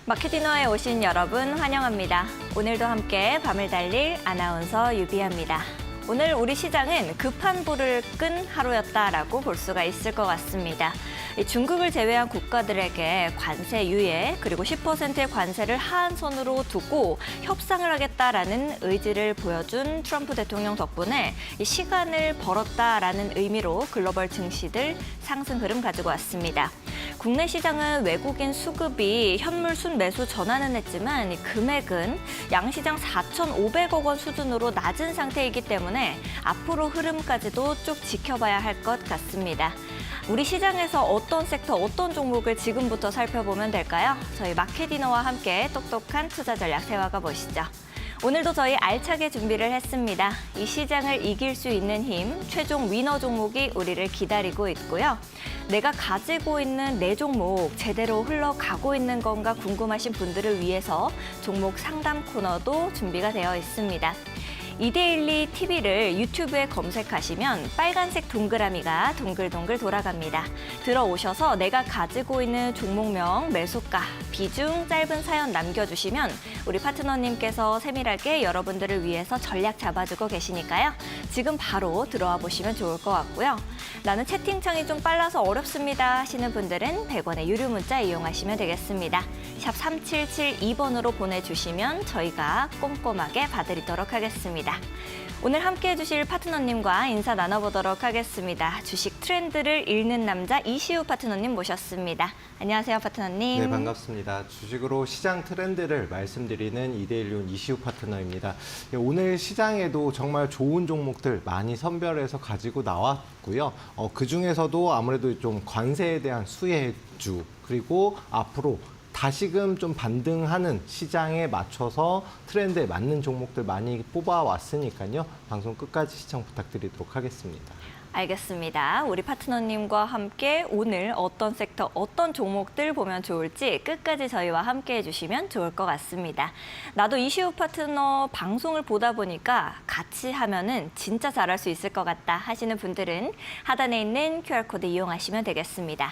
마켓디너에 오신 여러분 환영합니다. 오늘도 함께 밤을 달릴 아나운서 유비아입니다. 오늘 우리 시장은 급한 불을 끈 하루였다라고 볼 수가 있을 것 같습니다. 중국을 제외한 국가들에게 관세 유예 그리고 10%의 관세를 하한선으로 두고 협상을 하겠다라는 의지를 보여준 트럼프 대통령 덕분에 시간을 벌었다라는 의미로 글로벌 증시들 상승 흐름 가지고 왔습니다. 국내 시장은 외국인 수급이 현물 순매수 전환은 했지만 금액은 양시장 4,500억 원 수준으로 낮은 상태이기 때문에 앞으로 흐름까지도 쭉 지켜봐야 할 것 같습니다. 우리 시장에서 어떤 섹터, 어떤 종목을 지금부터 살펴보면 될까요? 저희 마켓디너와 함께 똑똑한 투자 전략 세워가 보시죠. 오늘도 저희 알차게 준비를 했습니다. 이 시장을 이길 수 있는 힘, 최종 위너 종목이 우리를 기다리고 있고요. 내가 가지고 있는 내 종목 제대로 흘러가고 있는 건가 궁금하신 분들을 위해서 종목 상담 코너도 준비가 되어 있습니다. 이데일리 TV를 유튜브에 검색하시면 빨간색 동그라미가 동글동글 돌아갑니다. 들어오셔서 내가 가지고 있는 종목명, 매수가, 비중, 짧은 사연 남겨주시면 우리 파트너님께서 세밀하게 여러분들을 위해서 전략 잡아주고 계시니까요. 지금 바로 들어와 보시면 좋을 것 같고요. 나는 채팅창이 좀 빨라서 어렵습니다 하시는 분들은 100원의 유료 문자 이용하시면 되겠습니다. 샵 3772번으로 보내주시면 저희가 꼼꼼하게 봐드리도록 하겠습니다. 오늘 함께해 주실 파트너님과 인사 나눠보도록 하겠습니다. 주식 트렌드를 읽는 남자 이시우 파트너님 모셨습니다. 안녕하세요, 파트너님. 네, 반갑습니다. 주식으로 시장 트렌드를 말씀드리는 이데일리온 이시우 파트너입니다. 오늘 시장에도 정말 좋은 종목들 많이 선별해서 가지고 나왔고요. 그중에서도 아무래도 좀 관세에 대한 수혜주 그리고 앞으로 다시금 좀 반등하는 시장에 맞춰서 트렌드에 맞는 종목들 많이 뽑아왔으니까요. 방송 끝까지 시청 부탁드리도록 하겠습니다. 알겠습니다. 우리 파트너님과 함께 오늘 어떤 섹터, 어떤 종목들 보면 좋을지 끝까지 저희와 함께 해주시면 좋을 것 같습니다. 나도 이시우 파트너 방송을 보다 보니까 같이 하면은 진짜 잘할 수 있을 것 같다 하시는 분들은 하단에 있는 QR코드 이용하시면 되겠습니다.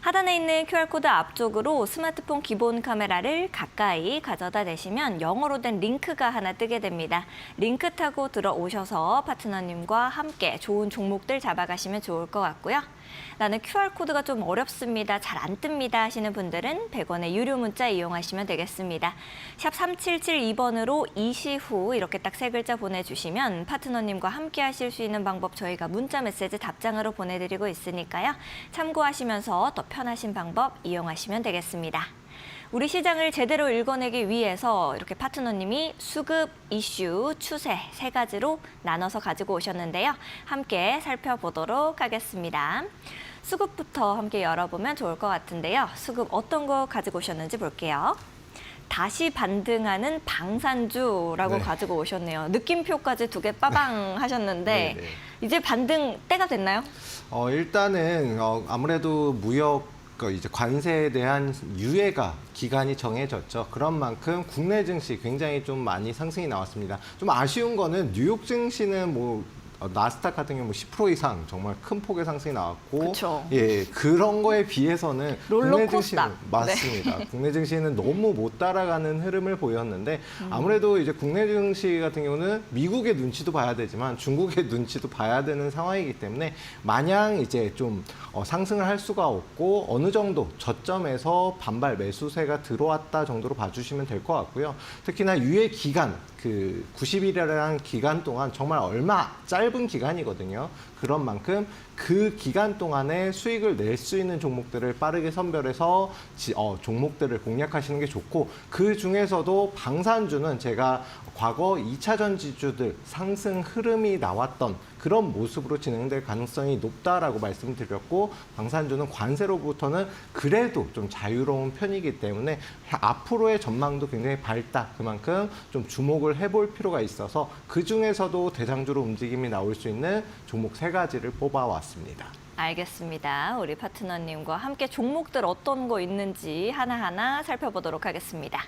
하단에 있는 QR코드 앞쪽으로 스마트폰 기본 카메라를 가까이 가져다 대시면 영어로 된 링크가 하나 뜨게 됩니다. 링크 타고 들어오셔서 파트너님과 함께 좋은 종목들 잡아가시면 좋을 것 같고요. 나는 QR코드가 좀 어렵습니다. 잘 안 뜹니다 하시는 분들은 100원의 유료 문자 이용하시면 되겠습니다. 샵 3772번으로 이시후 이렇게 딱 세 글자 보내주시면 파트너님과 함께 하실 수 있는 방법 저희가 문자 메시지 답장으로 보내드리고 있으니까요. 참고하시면서 더 편하신 방법 이용하시면 되겠습니다. 우리 시장을 제대로 읽어내기 위해서 이렇게 파트너님이 수급, 이슈, 추세 세 가지로 나눠서 가지고 오셨는데요. 함께 살펴보도록 하겠습니다. 수급부터 함께 열어보면 좋을 것 같은데요. 수급 어떤 거 가지고 오셨는지 볼게요. 다시 반등하는 방산주라고 네. 가지고 오셨네요. 느낌표까지 두 개 빠방 하셨는데 네, 네. 이제 반등 때가 됐나요? 일단은 아무래도 무역 이제 관세에 대한 유예가 기간이 정해졌죠. 그런 만큼 국내 증시 굉장히 좀 많이 상승이 나왔습니다. 좀 아쉬운 거는 뉴욕 증시는 나스닥 같은 경우 10% 이상 정말 큰 폭의 상승이 나왔고, 그쵸. 예, 그런 거에 비해서는 국내 증시는 롤러코스터. 맞습니다. 네. 국내 증시는 너무 못 따라가는 흐름을 보였는데 아무래도 이제 국내 증시 같은 경우는 미국의 눈치도 봐야 되지만 중국의 눈치도 봐야 되는 상황이기 때문에 마냥 이제 좀 상승을 할 수가 없고 어느 정도 저점에서 반발 매수세가 들어왔다 정도로 봐주시면 될 것 같고요. 특히나 유예 기간, 그 90일이라는 기간 동안 정말 얼마 짧은 기간이거든요. 그런 만큼 그 기간 동안에 수익을 낼 수 있는 종목들을 빠르게 선별해서 종목들을 공략하시는 게 좋고, 그 중에서도 방산주는 제가 과거 2차 전지주들 상승 흐름이 나왔던 그런 모습으로 진행될 가능성이 높다라고 말씀드렸고, 방산주는 관세로부터는 그래도 좀 자유로운 편이기 때문에 앞으로의 전망도 굉장히 밝다. 그만큼 좀 주목을 해볼 필요가 있어서 그 중에서도 대장주로 움직임이 나올 수 있는 종목 세 가지를 뽑아왔습니다. 알겠습니다. 우리 파트너님과 함께 종목들 어떤 거 있는지 하나하나 살펴보도록 하겠습니다.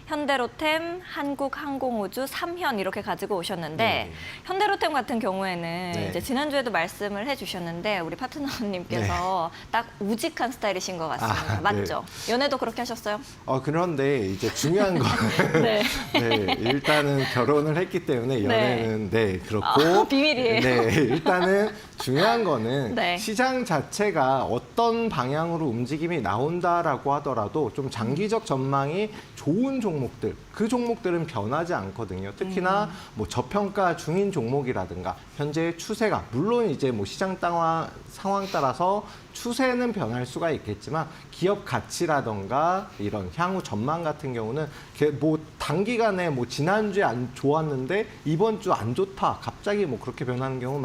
현대로템, 한국항공우주, 삼현 이렇게 가지고 오셨는데 네. 현대로템 같은 경우에는 네. 이제 지난주에도 말씀을 해주셨는데 우리 파트너님께서 딱 우직한 스타일이신 것 같습니다. 아, 맞죠? 연애도 그렇게 하셨어요? 그런데 이제 중요한 거는 네. 네, 일단은 결혼을 했기 때문에 연애는 네, 그렇고 비밀이에요. 네, 일단은 중요한 거는 네. 시장 자체가 어떤 방향으로 움직임이 나온다라고 하더라도 좀 장기적 전망이 좋은 종목들, 그 종목들은 변하지 않거든요. 특히나 뭐 저평가 중인 종목이라든가 현재의 추세가 물론 이제 뭐 시장 상황 따라서 추세는 변할 수가 있겠지만 기업 가치라던가 이런 향후 전망 같은 경우는 뭐 단기간에 뭐 지난주에 안 좋았는데 이번 주 안 좋다 갑자기 뭐 그렇게 변하는 경우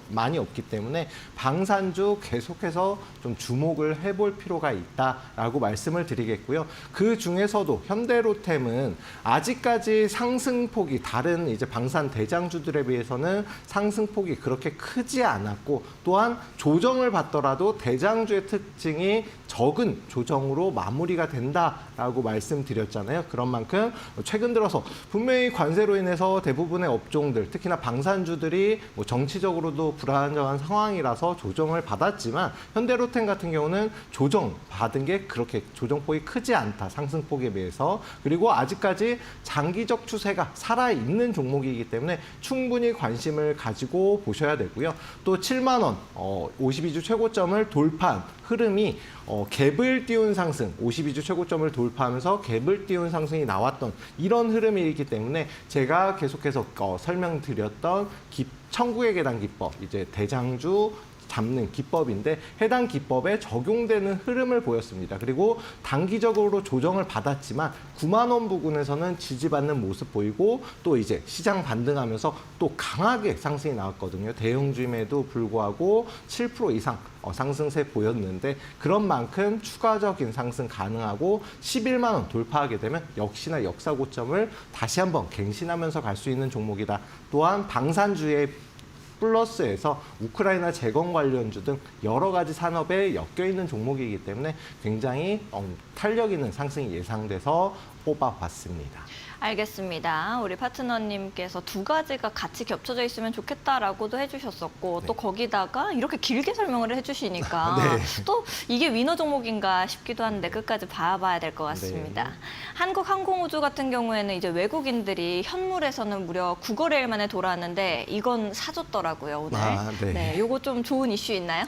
많이 없기 때문에 방산주 계속해서 좀 주목을 해볼 필요가 있다라고 말씀을 드리겠고요. 그 중에서도 현대로템은 아직까지 상승폭이 다른 이제 방산 대장주들에 비해서는 상승폭이 그렇게 크지 않았고 또한 조정을 받더라도 대장주의 특징이 적은 조정으로 마무리가 된다라고 말씀드렸잖아요. 그런 만큼 최근 들어서 분명히 관세로 인해서 대부분의 업종들, 특히나 방산주들이 뭐 정치적으로도 불안정한 상황이라서 조정을 받았지만 현대로템 같은 경우는 조정 받은 게 그렇게 조정폭이 크지 않다. 상승폭에 비해서. 그리고 아직까지 장기적 추세가 살아있는 종목이기 때문에 충분히 관심을 가지고 보셔야 되고요. 또 7만 원, 52주 최고점을 돌파한 흐름이 갭을 띄운 상승, 52주 최고점을 돌파하면서 갭을 띄운 상승이 나왔던 이런 흐름이기 때문에 제가 계속해서 설명드렸던 천국의 계단 기법, 이제 대장주 잡는 기법인데 해당 기법에 적용되는 흐름을 보였습니다. 그리고 단기적으로 조정을 받았지만 9만 원 부근에서는 지지받는 모습 보이고 또 이제 시장 반등하면서 또 강하게 상승이 나왔거든요. 대형주임에도 불구하고 7% 이상 상승세 보였는데 그런 만큼 추가적인 상승 가능하고 11만 원 돌파하게 되면 역시나 역사 고점을 다시 한번 갱신하면서 갈 수 있는 종목이다. 또한 방산주의 플러스에서 우크라이나 재건 관련주 등 여러 가지 산업에 엮여 있는 종목이기 때문에 굉장히 탄력 있는 상승이 예상돼서 뽑아봤습니다. 알겠습니다. 우리 파트너님께서 두 가지가 같이 겹쳐져 있으면 좋겠다라고도 해주셨었고 또 거기다가 이렇게 길게 설명을 해주시니까 네. 또 이게 위너 종목인가 싶기도 한데 끝까지 봐야 될 것 같습니다. 네. 한국항공우주 같은 경우에는 이제 외국인들이 현물에서는 무려 9거래일 만에 돌아왔는데 이건 사줬더라고요, 오늘. 네. 요거 좀 좋은 이슈 있나요?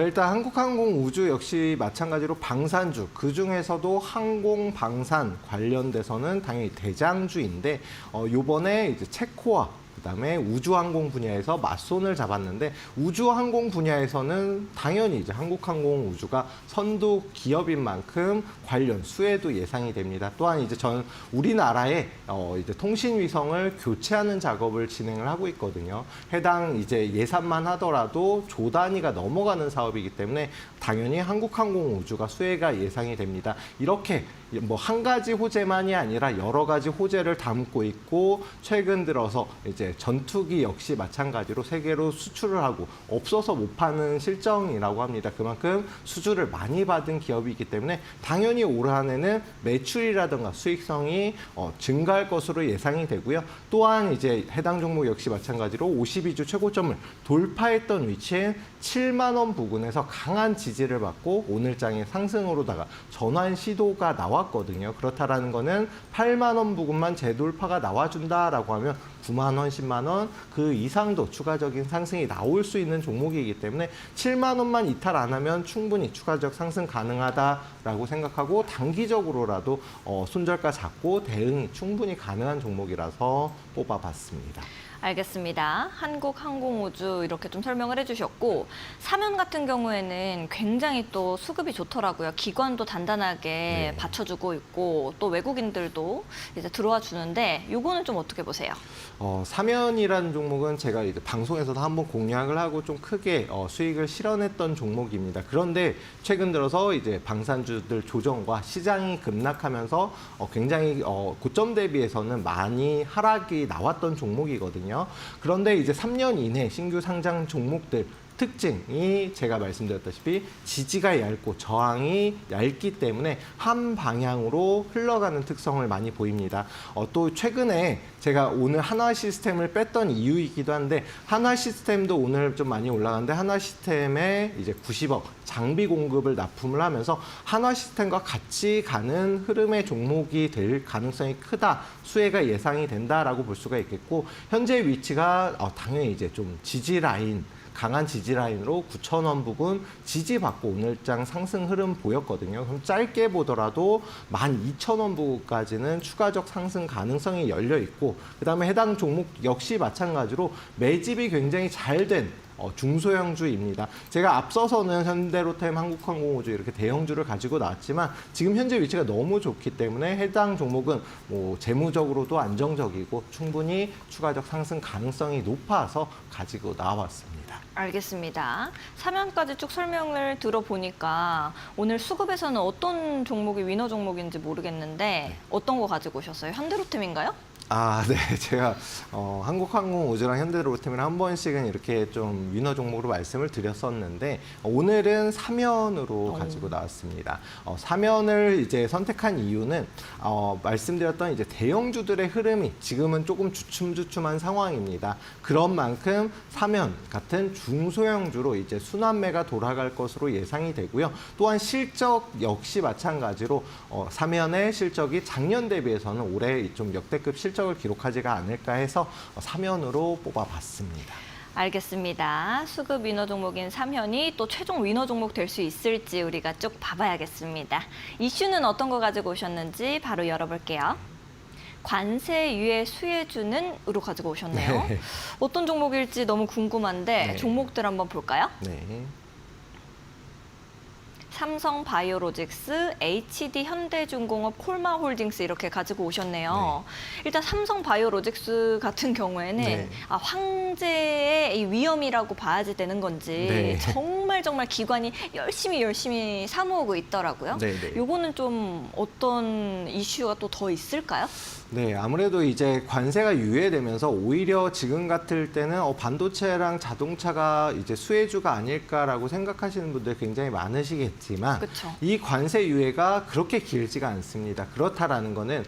일단 한국항공우주 역시 마찬가지로 방산주, 그중에서도 항공방산 관련돼서는 당연히 대장주인데 요번에 이제 체코와 그다음에 우주항공 분야에서 맞손을 잡았는데 우주항공 분야에서는 당연히 이제 한국항공우주가 선도 기업인 만큼 관련 수혜도 예상이 됩니다. 또한 이제 우리나라에 이제 통신 위성을 교체하는 작업을 진행을 하고 있거든요. 해당 이제 예산만 하더라도 조 단위가 넘어가는 사업이기 때문에 당연히 한국항공우주가 수혜가 예상이 됩니다. 이렇게 뭐 한 가지 호재만이 아니라 여러 가지 호재를 담고 있고 최근 들어서 이제 전투기 역시 마찬가지로 세계로 수출을 하고 없어서 못 파는 실정이라고 합니다. 그만큼 수주를 많이 받은 기업이기 때문에 당연히 올 한해는 매출이라든가 수익성이 증가할 것으로 예상이 되고요. 또한 이제 해당 종목 역시 마찬가지로 52주 최고점을 돌파했던 위치엔 7만 원 부근에서 강한 지지를 받고 오늘장의 상승으로다가 전환 시도가 나왔거든요. 그렇다라는 거는 8만 원 부근만 재돌파가 나와준다라고 하면 9만 원, 10만 원 그 이상도 추가적인 상승이 나올 수 있는 종목이기 때문에 7만 원만 이탈 안 하면 충분히 추가적 상승 가능하다라고 생각하고 단기적으로라도 손절가 잡고 대응이 충분히 가능한 종목이라서 뽑아봤습니다. 알겠습니다. 한국항공우주 이렇게 좀 설명을 해주셨고 삼현 같은 경우에는 굉장히 또 수급이 좋더라고요. 기관도 단단하게 받쳐주고 있고 또 외국인들도 이제 들어와 주는데 요거는 좀 어떻게 보세요? 삼현이라는 종목은 제가 이제 방송에서도 한번 공략을 하고 좀 크게 수익을 실현했던 종목입니다. 그런데 최근 들어서 이제 방산주들 조정과 시장이 급락하면서 굉장히 고점 대비해서는 많이 하락이 나왔던 종목이거든요. 그런데 이제 3년 이내 신규 상장 종목들 특징이 제가 말씀드렸다시피 지지가 얇고 저항이 얇기 때문에 한 방향으로 흘러가는 특성을 많이 보입니다. 또 최근에 제가 오늘 한화 시스템을 뺐던 이유이기도 한데 한화 시스템도 오늘 좀 많이 올라가는데 한화 시스템에 이제 90억 장비 공급을 납품을 하면서 한화 시스템과 같이 가는 흐름의 종목이 될 가능성이 크다, 수혜가 예상이 된다라고 볼 수가 있겠고 현재 위치가 당연히 이제 좀 지지 라인 강한 지지 라인으로 9,000원 부근 지지받고 오늘장 상승 흐름 보였거든요. 그럼 짧게 보더라도 12,000원 부근까지는 추가적 상승 가능성이 열려 있고 그다음에 해당 종목 역시 마찬가지로 매집이 굉장히 잘 된 중소형주입니다. 제가 앞서서는 현대로템, 한국항공우주 이렇게 대형주를 가지고 나왔지만 지금 현재 위치가 너무 좋기 때문에 해당 종목은 뭐 재무적으로도 안정적이고 충분히 추가적 상승 가능성이 높아서 가지고 나왔습니다. 알겠습니다. 사면까지 쭉 설명을 들어보니까 오늘 수급에서는 어떤 종목이 위너 종목인지 모르겠는데 어떤 거 가지고 오셨어요? 현대로템인가요? 네. 제가 한국항공우주랑 현대로템을 한 번씩은 이렇게 좀 위너 종목으로 말씀을 드렸었는데 오늘은 사면으로 가지고 나왔습니다. 사면을 이제 선택한 이유는 말씀드렸던 이제 대형주들의 흐름이 지금은 조금 주춤주춤한 상황입니다. 그런 만큼 사면 같은 중소형주로 이제 순환매가 돌아갈 것으로 예상이 되고요. 또한 실적 역시 마찬가지로 사면의 실적이 작년 대비해서는 올해 좀 역대급 실적을 기록하지가 않을까 해서 사면으로 뽑아봤습니다. 알겠습니다. 수급 위너 종목인 사면이 또 최종 위너 종목 될 수 있을지 우리가 쭉 봐봐야겠습니다. 이슈는 어떤 거 가지고 오셨는지 바로 열어볼게요. 관세 유예 수혜주는으로 가지고 오셨네요. 네. 어떤 종목일지 너무 궁금한데 네. 종목들 한번 볼까요? 네. 삼성바이오로직스, HD 현대중공업, 콜마홀딩스 이렇게 가지고 오셨네요. 일단 삼성바이오로직스 같은 경우에는 네. 황제의 이 위험이라고 봐야지 되는 건지 네. 정말 기관이 열심히 사모으고 있더라고요. 네, 네. 요거는 좀 어떤 이슈가 또 더 있을까요? 네, 아무래도 이제 관세가 유예되면서 오히려 지금 같을 때는 반도체랑 자동차가 이제 수혜주가 아닐까라고 생각하시는 분들 굉장히 많으시겠지만 그쵸. 이 관세 유예가 그렇게 길지가 않습니다. 그렇다라는 거는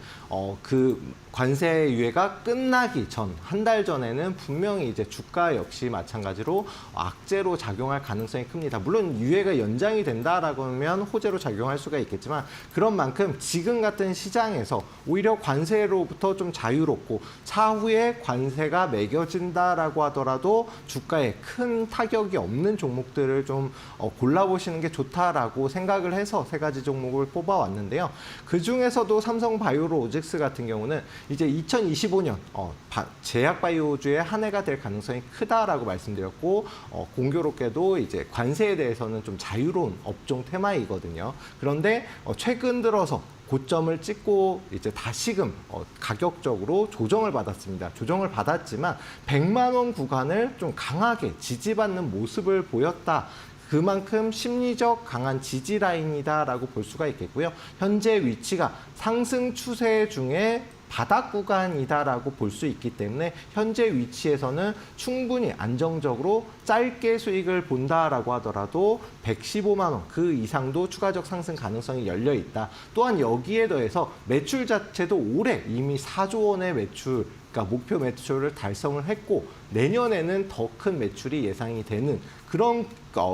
그 관세 유예가 끝나기 전, 한 달 전에는 분명히 이제 주가 역시 마찬가지로 악재로 작용할 가능성이 큽니다. 물론 유예가 연장이 된다라고 하면 호재로 작용할 수가 있겠지만 그런 만큼 지금 같은 시장에서 오히려 관세로부터 좀 자유롭고 차후에 관세가 매겨진다라고 하더라도 주가에 큰 타격이 없는 종목들을 좀 골라보시는 게 좋다라고 생각을 해서 세 가지 종목을 뽑아왔는데요. 그중에서도 삼성바이오로직스 같은 경우는 이제 2025년 제약바이오주의 한 해가 될 가능성이 크다라고 말씀드렸고 공교롭게도 이제 관세에 대해서는 좀 자유로운 업종 테마이거든요. 그런데 최근 들어서 고점을 찍고 이제 다시금 가격적으로 조정을 받았습니다. 조정을 받았지만 100만 원 구간을 좀 강하게 지지받는 모습을 보였다. 그만큼 심리적 강한 지지 라인이다라고 볼 수가 있겠고요. 현재 위치가 상승 추세 중에 바닥 구간이다라고 볼 수 있기 때문에 현재 위치에서는 충분히 안정적으로 짧게 수익을 본다라고 하더라도 115만 원 그 이상도 추가적 상승 가능성이 열려 있다. 또한 여기에 더해서 매출 자체도 올해 이미 4조 원의 매출, 그러니까 목표 매출을 달성을 했고 내년에는 더 큰 매출이 예상이 되는 그런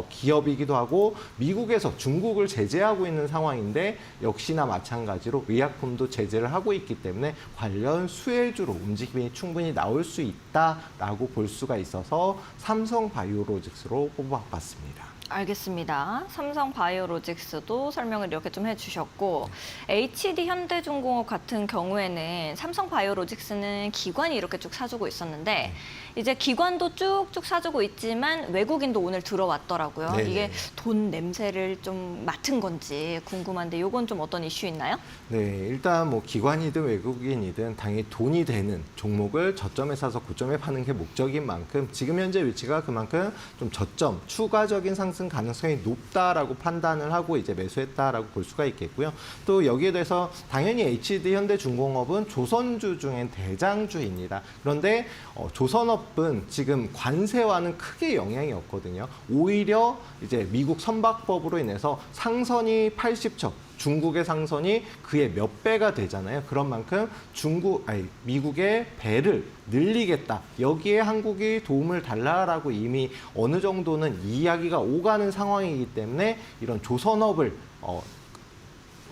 기업이기도 하고 미국에서 중국을 제재하고 있는 상황인데 역시나 마찬가지로 의약품도 제재를 하고 있기 때문에 관련 수혜주로 움직임이 충분히 나올 수 있다라고 볼 수가 있어서 삼성바이오로직스로 뽑아봤습니다. 알겠습니다. 삼성바이오로직스도 설명을 이렇게 좀 해주셨고 HD 현대중공업 같은 경우에는 삼성바이오로직스는 기관이 이렇게 쭉 사주고 있었는데 이제 기관도 쭉쭉 사주고 있지만 외국인도 오늘 들어왔더라고요. 네네. 이게 돈 냄새를 좀 맡은 건지 궁금한데 이건 좀 어떤 이슈 있나요? 네, 일단 뭐 기관이든 외국인이든 당연히 돈이 되는 종목을 저점에 사서 고점에 파는 게 목적인 만큼 지금 현재 위치가 그만큼 좀 저점, 추가적인 상승 상승 가능성이 높다라고 판단을 하고 이제 매수했다라고 볼 수가 있겠고요. 또 여기에 대해서 당연히 HD 현대중공업은 조선주 중엔 대장주입니다. 그런데 조선업은 지금 관세와는 크게 영향이 없거든요. 오히려 이제 미국 선박법으로 인해서 상선이 80척, 중국의 상선이 그의 몇 배가 되잖아요. 그런 만큼 미국의 배를 늘리겠다. 여기에 한국이 도움을 달라라고 이미 어느 정도는 이야기가 오가는 상황이기 때문에 이런 조선업을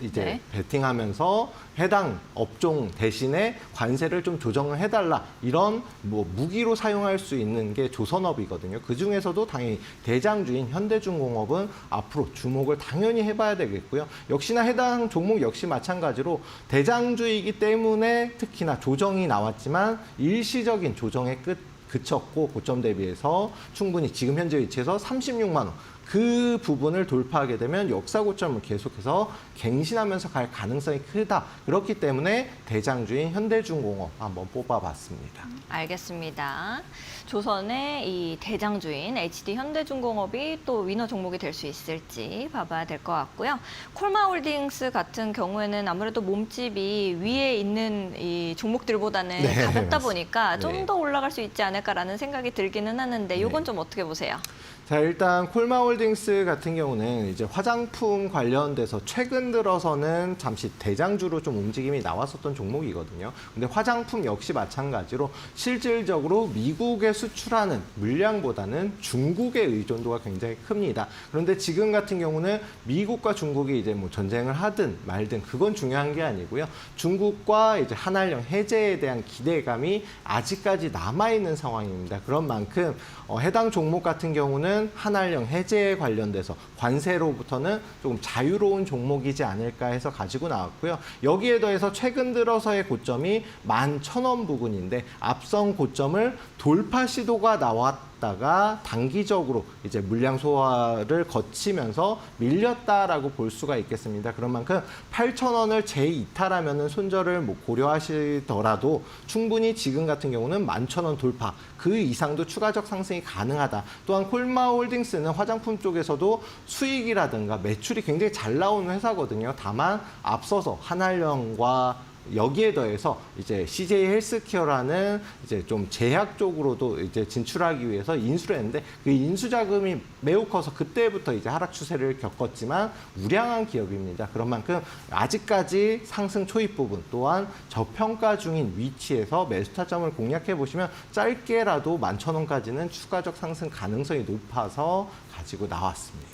이제 네. 베팅하면서 해당 업종 대신에 관세를 좀 조정을 해달라, 이런 뭐 무기로 사용할 수 있는 게 조선업이거든요. 그 중에서도 당연히 대장주인 현대중공업은 앞으로 주목을 당연히 해봐야 되겠고요. 역시나 해당 종목 역시 마찬가지로 대장주이기 때문에 특히나 조정이 나왔지만 일시적인 조정의 그쳤고 고점 대비해서 충분히 지금 현재 위치에서 36만 원. 그 부분을 돌파하게 되면 역사 고점을 계속해서 갱신하면서 갈 가능성이 크다. 그렇기 때문에 대장주인 현대중공업 한번 뽑아봤습니다. 알겠습니다. 조선의 이 대장주인 HD 현대중공업이 또 위너 종목이 될 수 있을지 봐봐야 될 것 같고요. 콜마홀딩스 같은 경우에는 아무래도 몸집이 위에 있는 이 종목들보다는 네, 가볍다 맞습니다. 보니까 좀 네. 더 올라갈 수 있지 않을까라는 생각이 들기는 하는데 이건 좀 어떻게 보세요? 자, 일단 콜마홀딩스 같은 경우는 이제 화장품 관련돼서 최근 들어서는 잠시 대장주로 좀 움직임이 나왔었던 종목이거든요. 근데 화장품 역시 마찬가지로 실질적으로 미국에 수출하는 물량보다는 중국의 의존도가 굉장히 큽니다. 그런데 지금 같은 경우는 미국과 중국이 이제 뭐 전쟁을 하든 말든 그건 중요한 게 아니고요. 중국과 이제 한한령 해제에 대한 기대감이 아직까지 남아있는 상황입니다. 그런 만큼 해당 종목 같은 경우는 한한령 해제에 관련돼서 관세로부터는 조금 자유로운 종목이지 않을까 해서 가지고 나왔고요. 여기에 더해서 최근 들어서의 고점이 11,000원 부근인데 앞선 고점을 돌파 시도가 나왔다가 단기적으로 이제 물량 소화를 거치면서 밀렸다라고 볼 수가 있겠습니다. 그런 만큼 8,000원을 재이탈하면은 손절을 뭐 고려하시더라도 충분히 지금 같은 경우는 11,000원 돌파, 그 이상도 추가적 상승이 가능하다. 또한 콜마홀딩스는 화장품 쪽에서도 수익이라든가 매출이 굉장히 잘 나오는 회사거든요. 다만 앞서서 한한령과 여기에 더해서 이제 CJ 헬스케어라는 이제 좀 제약 쪽으로도 이제 진출하기 위해서 인수를 했는데 그 인수 자금이 매우 커서 그때부터 이제 하락 추세를 겪었지만 우량한 기업입니다. 그런 만큼 아직까지 상승 초입 부분 또한 저평가 중인 위치에서 매수 타점을 공략해 보시면 짧게라도 11,000원까지는 추가적 상승 가능성이 높아서 가지고 나왔습니다.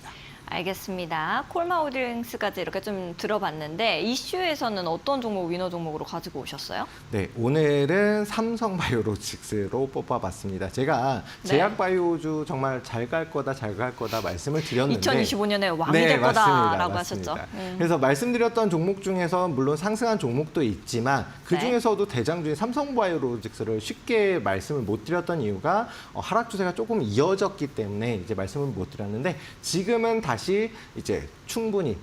알겠습니다. 콜마홀딩스까지 이렇게 좀 들어봤는데 이슈에서는 어떤 종목 위너 종목으로 가지고 오셨어요? 네, 오늘은 삼성바이오로직스로 뽑아봤습니다. 제가 네. 제약바이오주 정말 잘 갈 거다, 잘 갈 거다 말씀을 드렸는데 2025년에 왕이 네, 될 거다라고 맞습니다. 하셨죠. 그래서 말씀드렸던 종목 중에서 물론 상승한 종목도 있지만 그 중에서도 대장주인 삼성바이오로직스를 쉽게 말씀을 못 드렸던 이유가 하락 추세가 조금 이어졌기 때문에 이제 말씀을 못 드렸는데 지금은 다시 이제 충분히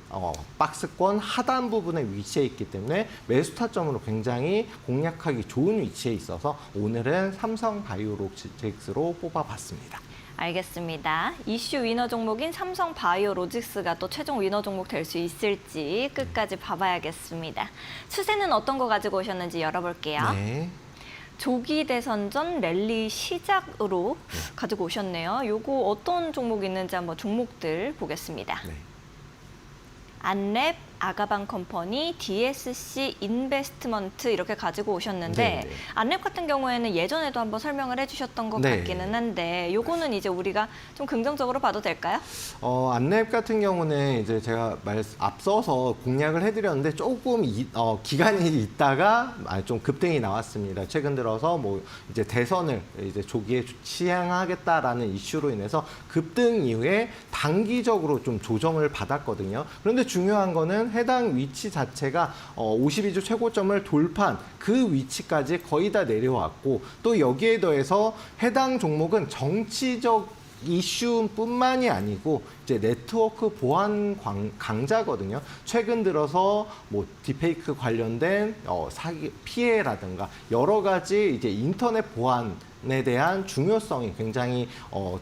박스권 하단 부분에 위치해 있기 때문에 매수 타점으로 굉장히 공략하기 좋은 위치에 있어서 오늘은 삼성바이오로직스로 뽑아봤습니다. 알겠습니다. 이슈 위너 종목인 삼성바이오로직스가 또 최종 위너 종목 될 수 있을지 끝까지 봐봐야겠습니다. 추세는 어떤 거 가지고 오셨는지 열어볼게요. 네. 조기 대선전 랠리 시작으로 가지고 오셨네요. 요거 어떤 종목 있는지 한번 종목들 보겠습니다. 네. 안랩, 아가방 컴퍼니, DSC 인베스트먼트 이렇게 가지고 오셨는데 네. 안랩 같은 경우에는 예전에도 한번 설명을 해주셨던 것 네. 같기는 한데 요거는 이제 우리가 좀 긍정적으로 봐도 될까요? 안랩 같은 경우는 이제 제가 앞서서 공략을 해드렸는데 조금 기간이 있다가 좀 급등이 나왔습니다. 최근 들어서 뭐 이제 대선을 이제 조기에 시행하겠다라는 이슈로 인해서 급등 이후에 단기적으로 좀 조정을 받았거든요. 그런데 중요한 거는 해당 위치 자체가 52주 최고점을 돌파한 그 위치까지 거의 다 내려왔고 또 여기에 더해서 해당 종목은 정치적 이슈뿐만이 아니고 이제 네트워크 보안 강자거든요. 최근 들어서 뭐 딥페이크 관련된 사기 피해라든가 여러 가지 이제 인터넷 보안 에 대한 중요성이 굉장히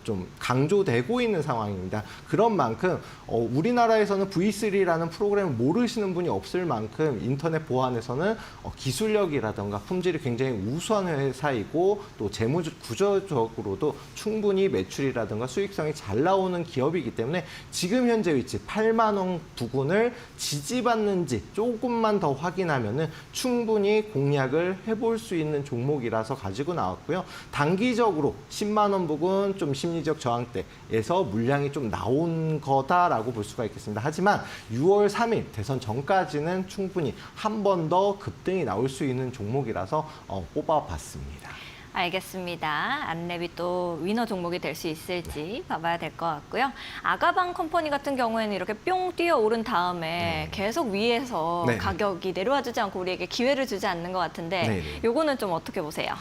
좀 강조되고 있는 상황입니다. 그런 만큼 우리나라에서는 V3라는 프로그램을 모르시는 분이 없을 만큼 인터넷 보안에서는 기술력이라든가 품질이 굉장히 우수한 회사이고 또 재무 구조적으로도 충분히 매출이라든가 수익성이 잘 나오는 기업이기 때문에 지금 현재 위치 8만 원 부근을 지지받는지 조금만 더 확인하면은 충분히 공략을 해볼 수 있는 종목이라서 가지고 나왔고요. 단기적으로 10만 원 부근 좀 심리적 저항대에서 물량이 좀 나온 거다라고 볼 수가 있겠습니다. 하지만 6월 3일 대선 전까지는 충분히 한 번 더 급등이 나올 수 있는 종목이라서 뽑아봤습니다. 알겠습니다. 안랩이 또 위너 종목이 될 수 있을지 봐봐야 될 것 같고요. 아가방 컴퍼니 같은 경우에는 이렇게 뿅 뛰어오른 다음에 계속 위에서 네. 가격이 내려와 주지 않고 우리에게 기회를 주지 않는 것 같은데 네. 요거는 좀 어떻게 보세요?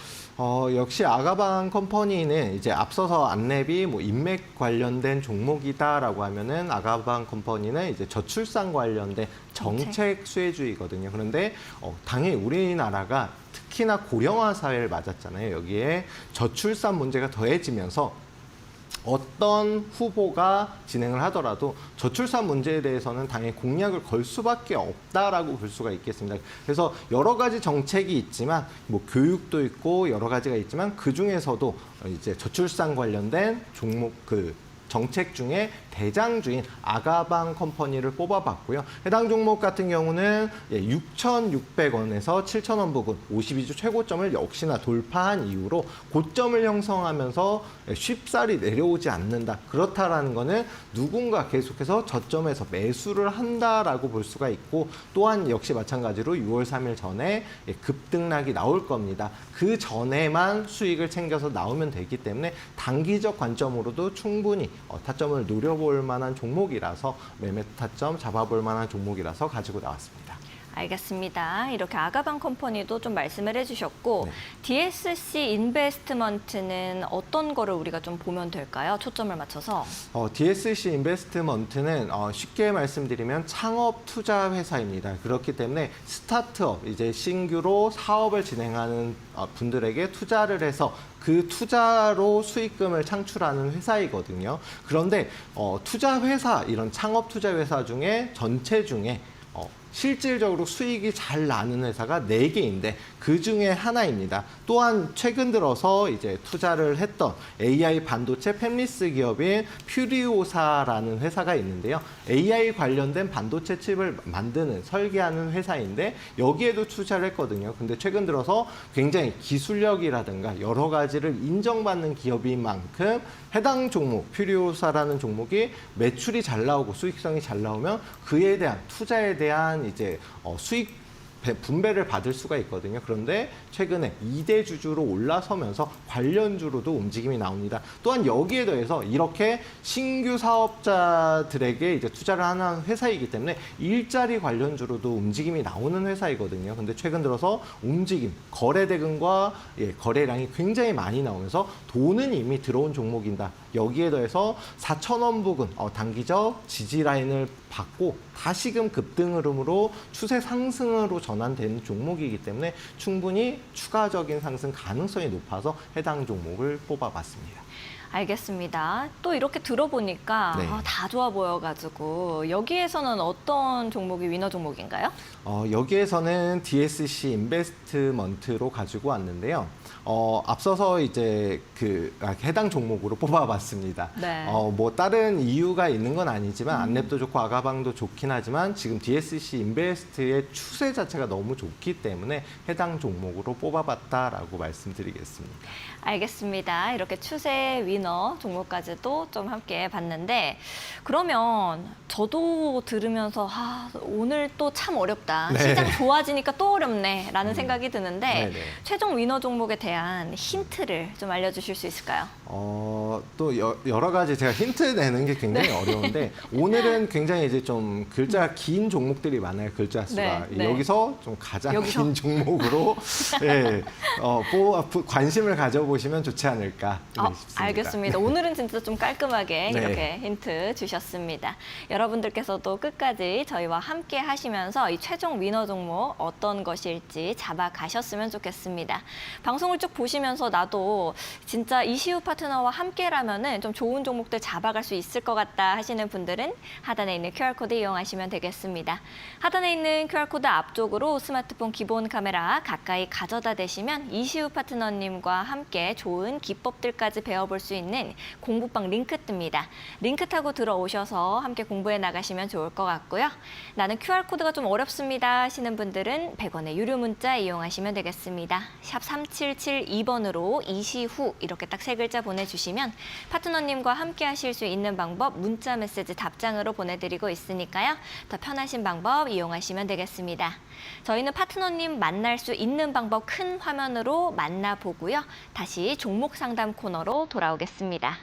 역시 아가방 컴퍼니는 이제 앞서서 안랩이 뭐 인맥 관련된 종목이다라고 하면은 아가방 컴퍼니는 이제 저출산 관련된 정책 수혜주의거든요. 그런데 당연히 우리나라가 특히나 고령화 사회를 맞았잖아요. 여기에 저출산 문제가 더해지면서 어떤 후보가 진행을 하더라도 저출산 문제에 대해서는 당연히 공약을 걸 수밖에 없다라고 볼 수가 있겠습니다. 그래서 여러 가지 정책이 있지만 뭐 교육도 있고 여러 가지가 있지만 그 중에서도 이제 저출산 관련된 종목 정책 중에 대장주인 아가방 컴퍼니를 뽑아봤고요. 해당 종목 같은 경우는 6,600원에서 7,000원 부근 52주 최고점을 역시나 돌파한 이후로 고점을 형성하면서 쉽사리 내려오지 않는다. 그렇다라는 거는 누군가 계속해서 저점에서 매수를 한다라고 볼 수가 있고 또한 역시 마찬가지로 6월 3일 전에 급등락이 나올 겁니다. 그 전에만 수익을 챙겨서 나오면 되기 때문에 단기적 관점으로도 충분히 타점을 노려볼 만한 종목이라서 매매 타점 잡아볼 만한 종목이라서 가지고 나왔습니다. 알겠습니다. 이렇게 아가방 컴퍼니도 좀 말씀을 해주셨고 네. DSC 인베스트먼트는 어떤 거를 우리가 좀 보면 될까요? 초점을 맞춰서. DSC 인베스트먼트는 쉽게 말씀드리면 창업 투자 회사입니다. 그렇기 때문에 스타트업, 이제 신규로 사업을 진행하는 분들에게 투자를 해서 그 투자로 수익금을 창출하는 회사이거든요. 그런데 투자 회사, 이런 창업 투자 회사 중에 전체 중에 실질적으로 수익이 잘 나는 회사가 4개인데 그 중에 하나입니다. 또한 최근 들어서 이제 투자를 했던 AI 반도체 팹리스 기업인 퓨리오사라는 회사가 있는데요. AI 관련된 반도체 칩을 만드는, 설계하는 회사인데 여기에도 투자를 했거든요. 근데 최근 들어서 굉장히 기술력이라든가 여러 가지를 인정받는 기업인 만큼 해당 종목, 퓨리오사라는 종목이 매출이 잘 나오고 수익성이 잘 나오면 그에 대한 투자에 대한 이제 수익 분배를 받을 수가 있거든요. 그런데 최근에 2대 주주로 올라서면서 관련주로도 움직임이 나옵니다. 또한 여기에 더해서 이렇게 신규 사업자들에게 이제 투자를 하는 회사이기 때문에 일자리 관련주로도 움직임이 나오는 회사이거든요. 근데 최근 들어서 움직임, 거래 대금과 거래량이 굉장히 많이 나오면서 돈은 이미 들어온 종목이다. 여기에 더해서 4,000원 부근 단기적 지지 라인을 받고 다시금 급등 흐름으로 추세 상승으로 전환되는 종목이기 때문에 충분히 추가적인 상승 가능성이 높아서 해당 종목을 뽑아봤습니다. 알겠습니다. 또 이렇게 들어보니까 네. 다 좋아 보여가지고 여기에서는 어떤 종목이 위너 종목인가요? 여기에서는 DSC 인베스트먼트로 가지고 왔는데요. 앞서서 이제 해당 종목으로 뽑아봤습니다. 네. 뭐 다른 이유가 있는 건 아니지만 안랩도 좋고 아가방도 좋긴 하지만 지금 DSC 인베스트의 추세 자체가 너무 좋기 때문에 해당 종목으로 뽑아봤다라고 말씀드리겠습니다. 알겠습니다. 이렇게 추세 위너 종목까지도 좀 함께 봤는데 그러면 저도 들으면서 오늘 또 참 어렵다. 네. 시장 좋아지니까 또 어렵네 라는 생각이 드는데 네네. 최종 위너 종목에 대한 힌트를 좀 알려주실 수 있을까요? 또 여러 가지 제가 힌트 내는 게 굉장히 어려운데 오늘은 굉장히 이제 좀 글자 긴 종목들이 많아요. 글자 수가. 네. 여기서 좀 가장 긴 종목으로 관심을 가져보시면 좋지 않을까 싶습니다. 알겠습니다. 오늘은 진짜 좀 깔끔하게 네. 이렇게 힌트 주셨습니다. 여러분들께서도 끝까지 저희와 함께 하시면서 이 최종 최종 위너 종목 어떤 것일지 잡아가셨으면 좋겠습니다. 방송을 쭉 보시면서 나도 진짜 이시우 파트너와 함께라면은 좀 좋은 종목들 잡아갈 수 있을 것 같다 하시는 분들은 하단에 있는 QR코드 이용하시면 되겠습니다. 하단에 있는 QR코드 앞쪽으로 스마트폰 기본 카메라 가까이 가져다 대시면 이시우 파트너님과 함께 좋은 기법들까지 배워볼 수 있는 공부방 링크 뜹니다. 링크 타고 들어오셔서 함께 공부해 나가시면 좋을 것 같고요. 나는 QR코드가 좀 어렵습니다 하시는 분들은 100원의 유료 문자 이용하시면 되겠습니다. 샵 3772번으로 이시후 이렇게 딱 3글자 보내주시면 파트너님과 함께 하실 수 있는 방법 문자 메시지 답장으로 보내드리고 있으니까요. 더 편하신 방법 이용하시면 되겠습니다. 저희는 파트너님 만날 수 있는 방법 큰 화면으로 만나보고요. 다시 종목 상담 코너로 돌아오겠습니다.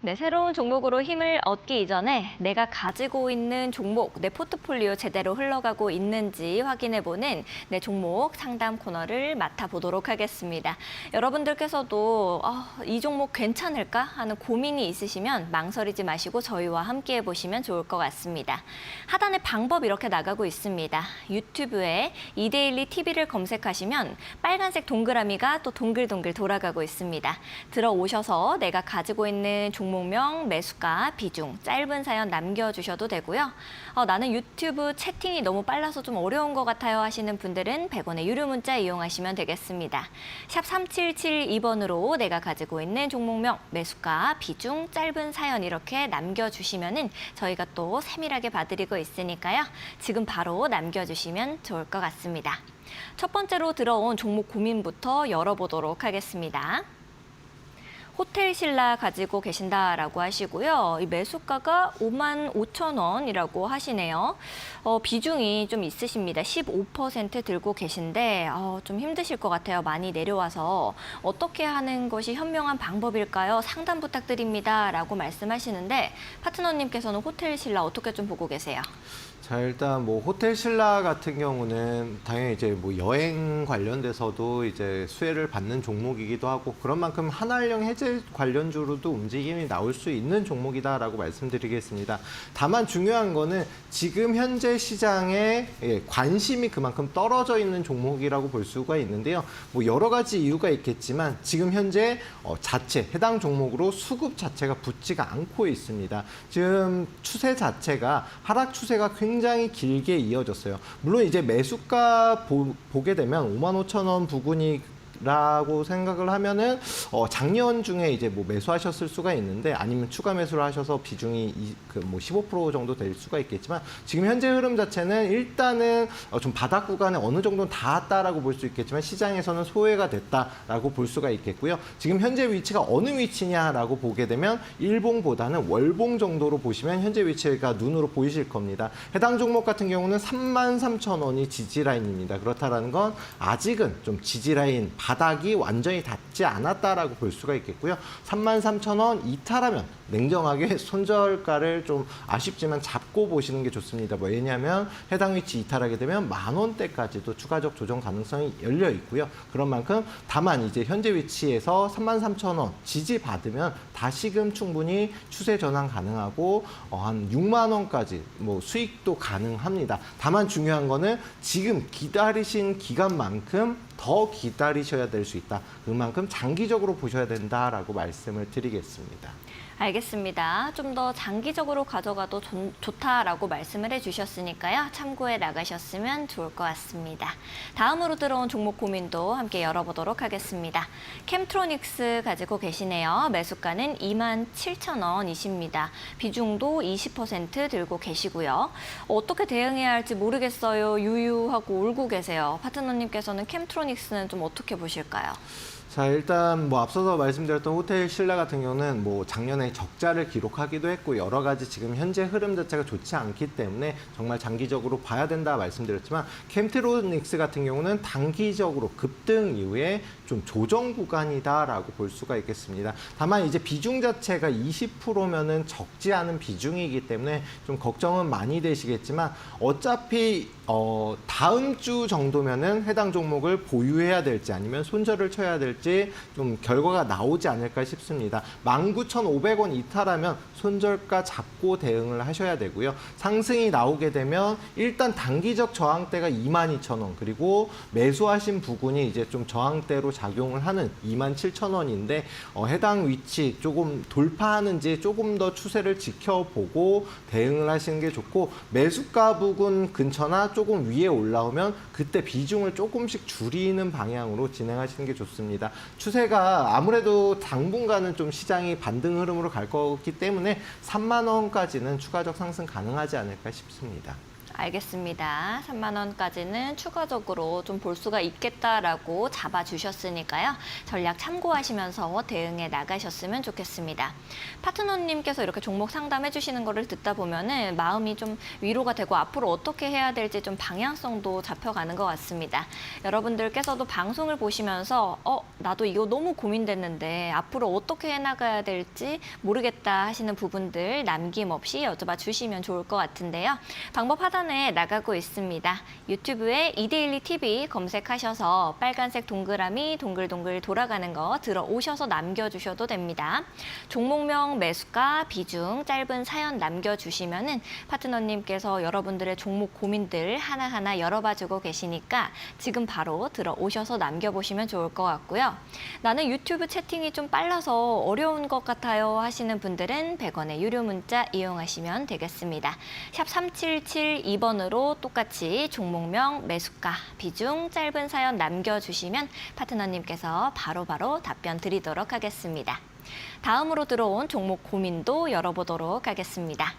네, 새로운 종목으로 힘을 얻기 이전에 내가 가지고 있는 종목, 내 포트폴리오 제대로 흘러가고 있는지 확인해보는 내 종목 상담 코너를 맡아보도록 하겠습니다. 여러분들께서도 이 종목 괜찮을까 하는 고민이 있으시면 망설이지 마시고 저희와 함께 해보시면 좋을 것 같습니다. 하단에 방법 이렇게 나가고 있습니다. 유튜브에 이데일리 TV를 검색하시면 빨간색 동그라미가 또 동글동글 돌아가고 있습니다. 들어오셔서 내가 가지고 있는 종목명, 매수가, 비중, 짧은 사연 남겨주셔도 되고요. 나는 유튜브 채팅이 너무 빨라서 좀 어려운 것 같아요 하시는 분들은 100원의 유료 문자 이용하시면 되겠습니다. 샵 3772번으로 내가 가지고 있는 종목명, 매수가, 비중, 짧은 사연 이렇게 남겨주시면은 저희가 또 세밀하게 봐드리고 있으니까요. 지금 바로 남겨주시면 좋을 것 같습니다. 첫 번째로 들어온 종목 고민부터 열어보도록 하겠습니다. 호텔 신라 가지고 계신다라고 하시고요. 이 매수가가 55,000원이라고 하시네요. 비중이 좀 있으십니다. 15% 들고 계신데 좀 힘드실 것 같아요. 많이 내려와서 어떻게 하는 것이 현명한 방법일까요? 상담 부탁드립니다. 라고 말씀하시는데 파트너님께서는 호텔 신라 어떻게 좀 보고 계세요? 자, 일단 뭐 호텔 신라 같은 경우는 당연히 이제 뭐 여행 관련돼서도 이제 수혜를 받는 종목이기도 하고 그런 만큼 한알령 해제 관련주로도 움직임이 나올 수 있는 종목이다라고 말씀드리겠습니다. 다만 중요한 거는 지금 현재 시장에 관심이 그만큼 떨어져 있는 종목이라고 볼 수가 있는데요. 뭐 여러 가지 이유가 있겠지만 지금 현재 자체 해당 종목으로 수급 자체가 붙지가 않고 있습니다. 지금 추세 자체가 하락 추세가 굉장히 길게 이어졌어요. 물론 이제 매수가 보게 되면 55,000원 부근이 라고 생각을 하면은 작년 중에 이제 뭐 매수하셨을 수가 있는데 아니면 추가 매수를 하셔서 비중이 뭐 15% 정도 될 수가 있겠지만 지금 현재 흐름 자체는 일단은 좀 바닥 구간에 어느 정도는 닿았다라고 볼 수 있겠지만 시장에서는 소외가 됐다라고 볼 수가 있겠고요. 지금 현재 위치가 어느 위치냐라고 보게 되면 일봉보다는 월봉 정도로 보시면 현재 위치가 눈으로 보이실 겁니다. 해당 종목 같은 경우는 33,000원이 지지라인입니다. 그렇다라는 건 아직은 좀 지지라인 바닥이 완전히 닿지 않았다라고 볼 수가 있겠고요. 33,000원 이탈하면 냉정하게 손절가를 좀 아쉽지만 잡고 보시는 게 좋습니다. 왜냐하면 해당 위치 이탈하게 되면 10,000원대까지도 추가적 조정 가능성이 열려 있고요. 그런 만큼 다만 이제 현재 위치에서 33,000원 지지받으면 다시금 충분히 추세 전환 가능하고 한 6만 원까지 뭐 수익도 가능합니다. 다만 중요한 거는 지금 기다리신 기간만큼 더 기다리셔야 될 수 있다. 그만큼 장기적으로 보셔야 된다라고 말씀을 드리겠습니다. 알겠습니다. 좀 더 장기적으로 가져가도 좋다라고 말씀을 해주셨으니까요. 참고해 나가셨으면 좋을 것 같습니다. 다음으로 들어온 종목 고민도 함께 열어보도록 하겠습니다. 캠트로닉스 가지고 계시네요. 매수가는 27,000원이십니다. 비중도 20% 들고 계시고요. 어떻게 대응해야 할지 모르겠어요. 유유하고 울고 계세요. 파트너님께서는 캠트로닉스는 좀 어떻게 보실까요? 자, 일단 뭐 앞서서 말씀드렸던 호텔 신라 같은 경우는 뭐 작년에 적자를 기록하기도 했고 여러 가지 지금 현재 흐름 자체가 좋지 않기 때문에 정말 장기적으로 봐야 된다 말씀드렸지만 캠트로닉스 같은 경우는 단기적으로 급등 이후에 좀 조정 구간이다라고 볼 수가 있겠습니다. 다만 이제 비중 자체가 20%면은 적지 않은 비중이기 때문에 좀 걱정은 많이 되시겠지만 어차피 다음 주 정도면은 해당 종목을 보유해야 될지 아니면 손절을 쳐야 될지 좀 결과가 나오지 않을까 싶습니다. 19,500원 이탈하면 손절가 잡고 대응을 하셔야 되고요. 상승이 나오게 되면 일단 단기적 저항대가 22,000원 그리고 매수하신 부분이 이제 좀 저항대로 작용을 하는 27,000원인데 해당 위치 조금 돌파하는지 조금 더 추세를 지켜보고 대응을 하시는 게 좋고 매수가 부근 근처나 조금 위에 올라오면 그때 비중을 조금씩 줄이는 방향으로 진행하시는 게 좋습니다. 추세가 아무래도 당분간은 좀 시장이 반등 흐름으로 갈 거기 때문에 3만 원까지는 추가적 상승 가능하지 않을까 싶습니다. 알겠습니다. 3만 원까지는 추가적으로 좀 볼 수가 있겠다라고 잡아주셨으니까요. 전략 참고하시면서 대응해 나가셨으면 좋겠습니다. 파트너님께서 이렇게 종목 상담해 주시는 거를 듣다 보면은 마음이 좀 위로가 되고 앞으로 어떻게 해야 될지 좀 방향성도 잡혀가는 것 같습니다. 여러분들께서도 방송을 보시면서 나도 이거 너무 고민됐는데 앞으로 어떻게 해나가야 될지 모르겠다 하시는 부분들 남김없이 여쭤봐 주시면 좋을 것 같은데요. 방법 하단에 나가고 있습니다. 유튜브에 이데일리 TV 검색하셔서 빨간색 동그라미 동글동글 돌아가는 거 들어오셔서 남겨주셔도 됩니다. 종목명, 매수가, 비중, 짧은 사연 남겨주시면은 파트너님께서 여러분들의 종목 고민들 하나하나 열어봐주고 계시니까 지금 바로 들어오셔서 남겨보시면 좋을 것 같고요. 나는 유튜브 채팅이 좀 빨라서 어려운 것 같아요 하시는 분들은 100원의 유료 문자 이용하시면 되겠습니다. 샵 3772번으로 똑같이 종목명, 매수가, 비중, 짧은 사연 남겨주시면 파트너님께서 바로바로 답변 드리도록 하겠습니다. 다음으로 들어온 종목 고민도 열어보도록 하겠습니다.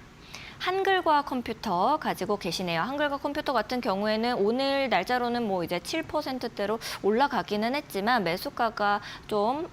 한글과 컴퓨터 가지고 계시네요. 한글과 컴퓨터 같은 경우에는 오늘 날짜로는 뭐 이제 7%대로 올라가기는 했지만 매수가가 좀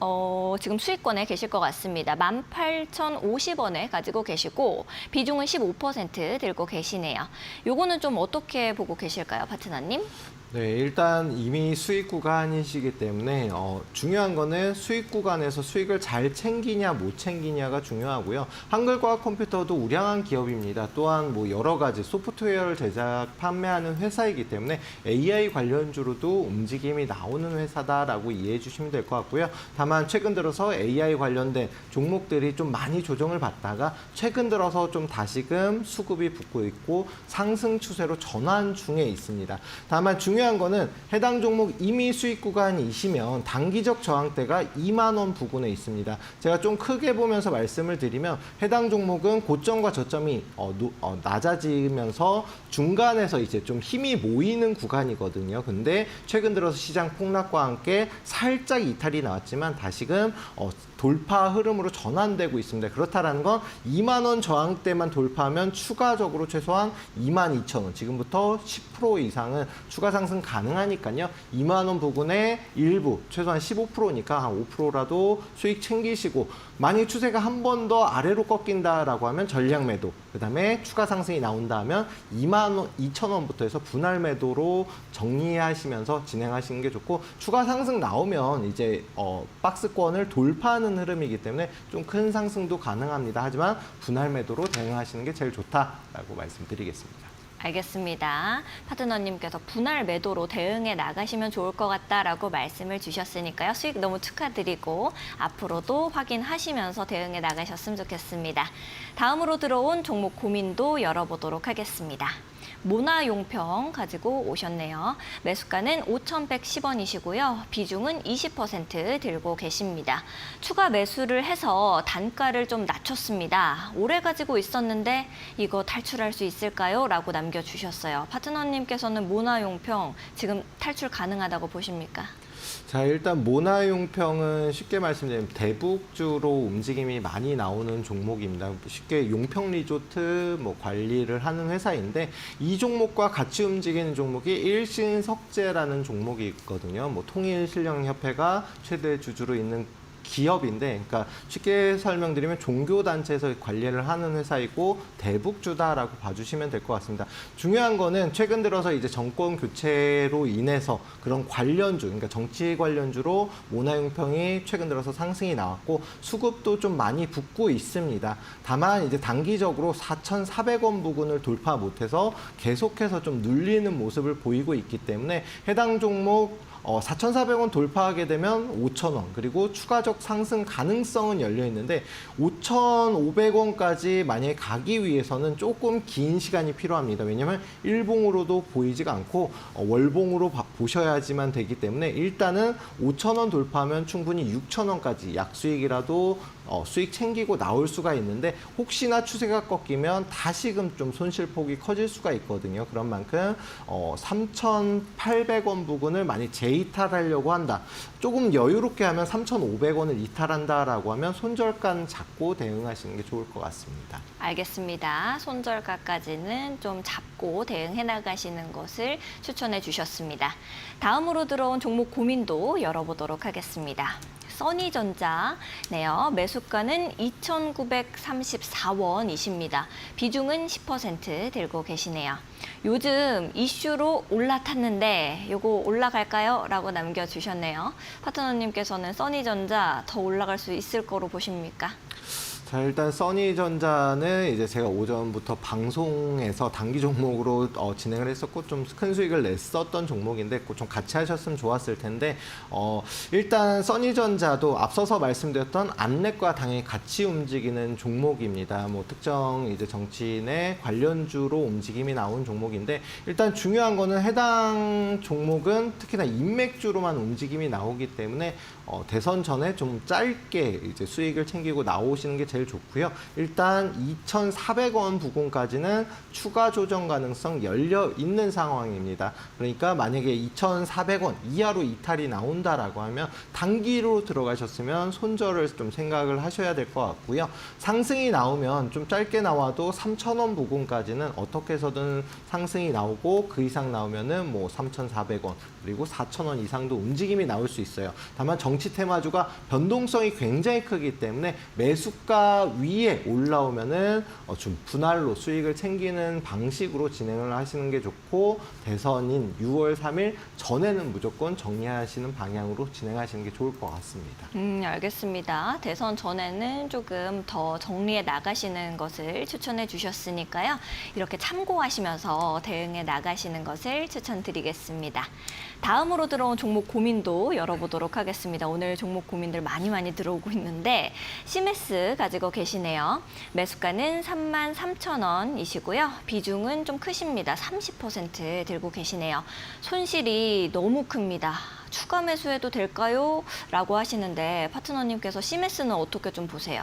지금 수익권에 계실 것 같습니다. 18,050원에 가지고 계시고 비중은 15% 들고 계시네요. 요거는 좀 어떻게 보고 계실까요, 파트너님? 네, 일단 이미 수익 구간이시기 때문에 중요한 거는 수익 구간에서 수익을 잘 챙기냐 못 챙기냐가 중요하고요. 한글과학 컴퓨터도 우량한 기업입니다. 또한 뭐 여러 가지 소프트웨어를 제작 판매하는 회사이기 때문에 AI 관련주로도 움직임이 나오는 회사다라고 이해해 주시면 될 것 같고요. 다만 최근 들어서 AI 관련된 종목들이 좀 많이 조정을 받다가 최근 들어서 좀 다시금 수급이 붙고 있고 상승 추세로 전환 중에 있습니다. 다만 중요한 거는 해당 종목 이미 수익 구간이시면 단기적 저항대가 2만 원 부근에 있습니다. 제가 좀 크게 보면서 말씀을 드리면 해당 종목은 고점과 저점이 낮아지면서 중간에서 이제 좀 힘이 모이는 구간이거든요. 근데 최근 들어서 시장 폭락과 함께 살짝 이탈이 나왔지만 다시금 돌파 흐름으로 전환되고 있습니다. 그렇다라는 건 2만 원 저항대만 돌파하면 추가적으로 최소한 22,000원, 지금부터 10% 이상은 추가 상승 가능하니까요. 2만 원 부근에 일부 최소한 15%니까 한 5%라도 수익 챙기시고, 만약 추세가 한 번 더 아래로 꺾인다라고 하면 전량 매도, 그다음에 추가 상승이 나온다 하면 22,000원부터 해서 분할 매도로 정리하시면서 진행하시는 게 좋고, 추가 상승 나오면 이제 박스권을 돌파하는 흐름이기 때문에 좀 큰 상승도 가능합니다. 하지만 분할 매도로 대응하시는 게 제일 좋다라고 말씀드리겠습니다. 알겠습니다. 파트너님께서 분할 매도로 대응해 나가시면 좋을 것 같다라고 말씀을 주셨으니까요. 수익 너무 축하드리고 앞으로도 확인하시면서 대응해 나가셨으면 좋겠습니다. 다음으로 들어온 종목 고민도 열어보도록 하겠습니다. 모나용평 가지고 오셨네요. 매수가는 5,110원이시고요. 비중은 20% 들고 계십니다. 추가 매수를 해서 단가를 좀 낮췄습니다. 오래 가지고 있었는데 이거 탈출할 수 있을까요? 라고 남겨주셨어요. 파트너님께서는 모나용평 지금 탈출 가능하다고 보십니까? 자, 일단 모나용평은 쉽게 말씀드리면 대북주로 움직임이 많이 나오는 종목입니다. 쉽게 용평 리조트 관리를 하는 회사인데, 이 종목과 같이 움직이는 종목이 일신석재라는 종목이 있거든요. 통일신령협회가 최대 주주로 있는 기업인데, 그러니까 쉽게 설명드리면 종교단체에서 관리를 하는 회사이고 대북주다라고 봐주시면 될 것 같습니다. 중요한 거는 최근 들어서 이제 정권 교체로 인해서 그런 관련주, 그러니까 정치 관련주로 모나용평이 최근 들어서 상승이 나왔고 수급도 좀 많이 붙고 있습니다. 다만 이제 단기적으로 4,400원 부근을 돌파 못해서 계속해서 좀 눌리는 모습을 보이고 있기 때문에 해당 종목 4,400원 돌파하게 되면 5,000원, 그리고 추가적 상승 가능성은 열려 있는데 5,500원까지 만약에 가기 위해서는 조금 긴 시간이 필요합니다. 왜냐하면 일봉으로도 보이지가 않고 월봉으로 보셔야지만 되기 때문에 일단은 5,000원 돌파하면 충분히 6,000원까지 약수익이라도 수익 챙기고 나올 수가 있는데, 혹시나 추세가 꺾이면 다시금 좀 손실폭이 커질 수가 있거든요. 그런 만큼 3,800원 부근을 만약 재이탈하려고 한다, 조금 여유롭게 하면 3,500원을 이탈한다라고 하면 손절가 잡고 대응하시는 게 좋을 것 같습니다. 알겠습니다. 손절가까지는 좀 잡고 대응해 나가시는 것을 추천해 주셨습니다. 다음으로 들어온 종목 고민도 열어보도록 하겠습니다. 써니전자네요. 매수가는 2,934원이십니다. 비중은 10% 들고 계시네요. 요즘 이슈로 올라탔는데 요거 올라갈까요? 라고 남겨주셨네요. 파트너님께서는 써니전자 더 올라갈 수 있을 거로 보십니까? 자, 일단 써니전자는 이제 제가 오전부터 방송에서 단기 종목으로 진행을 했었고 좀 큰 수익을 냈었던 종목인데 좀 같이 하셨으면 좋았을 텐데, 일단 써니전자도 앞서서 말씀드렸던 안넷과 당연히 같이 움직이는 종목입니다. 특정 이제 정치인의 관련주로 움직임이 나온 종목인데, 일단 중요한 거는 해당 종목은 특히나 인맥주로만 움직임이 나오기 때문에 대선 전에 좀 짧게 이제 수익을 챙기고 나오시는 게 제일 좋고요. 일단 2,400원 부근까지는 추가 조정 가능성 열려 있는 상황입니다. 그러니까 만약에 2,400원 이하로 이탈이 나온다라고 하면 단기로 들어가셨으면 손절을 좀 생각을 하셔야 될 것 같고요. 상승이 나오면 좀 짧게 나와도 3,000원 부근까지는 어떻게 해서든 상승이 나오고, 그 이상 나오면은 3,400원 그리고 4,000원 이상도 움직임이 나올 수 있어요. 다만 정치 테마주가 변동성이 굉장히 크기 때문에 매수가 위에 올라오면은 좀 분할로 수익을 챙기는 방식으로 진행을 하시는 게 좋고, 대선인 6월 3일 전에는 무조건 정리하시는 방향으로 진행하시는 게 좋을 것 같습니다. 알겠습니다. 대선 전에는 조금 더 정리해 나가시는 것을 추천해 주셨으니까요. 이렇게 참고하시면서 대응해 나가시는 것을 추천드리겠습니다. 다음으로 들어온 종목 고민도 열어보도록 하겠습니다. 오늘 종목 고민들 많이 들어오고 있는데 시메스 가지고 계시네요. 매수가는 33,000원이시고요. 비중은 좀 크십니다. 30% 들고 계시네요. 손실이 너무 큽니다. 추가 매수해도 될까요? 라고 하시는데 파트너님께서 시메스는 어떻게 좀 보세요?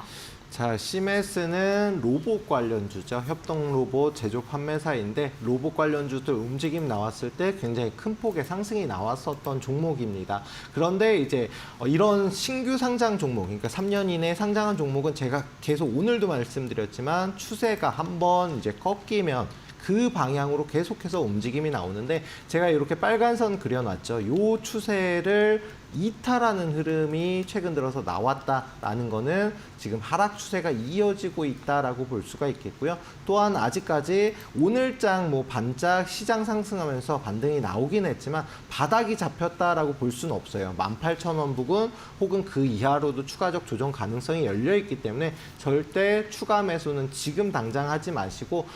자, CMS는 로봇 관련주죠. 협동 로봇 제조 판매사인데 로봇 관련주들 움직임 나왔을 때 굉장히 큰 폭의 상승이 나왔었던 종목입니다. 그런데 이제 이런 신규 상장 종목, 그러니까 3년 이내에 상장한 종목은 제가 계속 오늘도 말씀드렸지만 추세가 한번 이제 꺾이면 그 방향으로 계속해서 움직임이 나오는데 제가 이렇게 빨간 선 그려놨죠. 이 추세를 이탈하는 흐름이 최근 들어서 나왔다라는 거는 지금 하락 추세가 이어지고 있다라고 볼 수가 있겠고요. 또한 아직까지 오늘장 반짝 시장 상승하면서 반등이 나오긴 했지만 바닥이 잡혔다라고 볼 수는 없어요. 18,000원 부근 혹은 그 이하로도 추가적 조정 가능성이 열려 있기 때문에 절대 추가 매수는 지금 당장 하지 마시고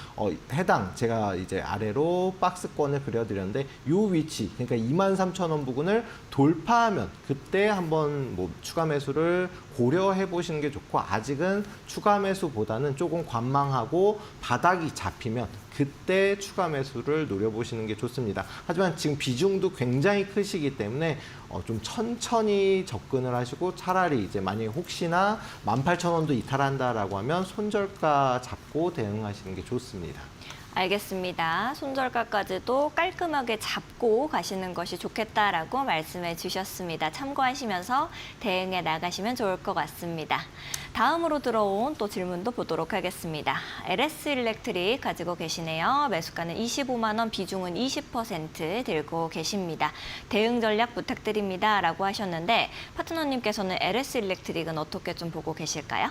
해당 제가 이제 아래로 박스권을 그려드렸는데 이 위치, 그러니까 23,000원 부근을 돌파하면 그때 한번 추가 매수를 고려해 보시는 게 좋고, 아직은 추가 매수보다는 조금 관망하고 바닥이 잡히면 그때 추가 매수를 노려보시는 게 좋습니다. 하지만 지금 비중도 굉장히 크시기 때문에 좀 천천히 접근을 하시고, 차라리 이제 만약에 혹시나 18,000원도 이탈한다라고 하면 손절가 잡고 대응하시는 게 좋습니다. 알겠습니다. 손절가까지도 깔끔하게 잡고 가시는 것이 좋겠다라고 말씀해 주셨습니다. 참고하시면서 대응해 나가시면 좋을 것 같습니다. 다음으로 들어온 또 질문도 보도록 하겠습니다. LS 일렉트릭 가지고 계시네요. 매수가는 25만 원, 비중은 20% 들고 계십니다. 대응 전략 부탁드립니다. 라고 하셨는데 파트너님께서는 LS 일렉트릭은 어떻게 좀 보고 계실까요?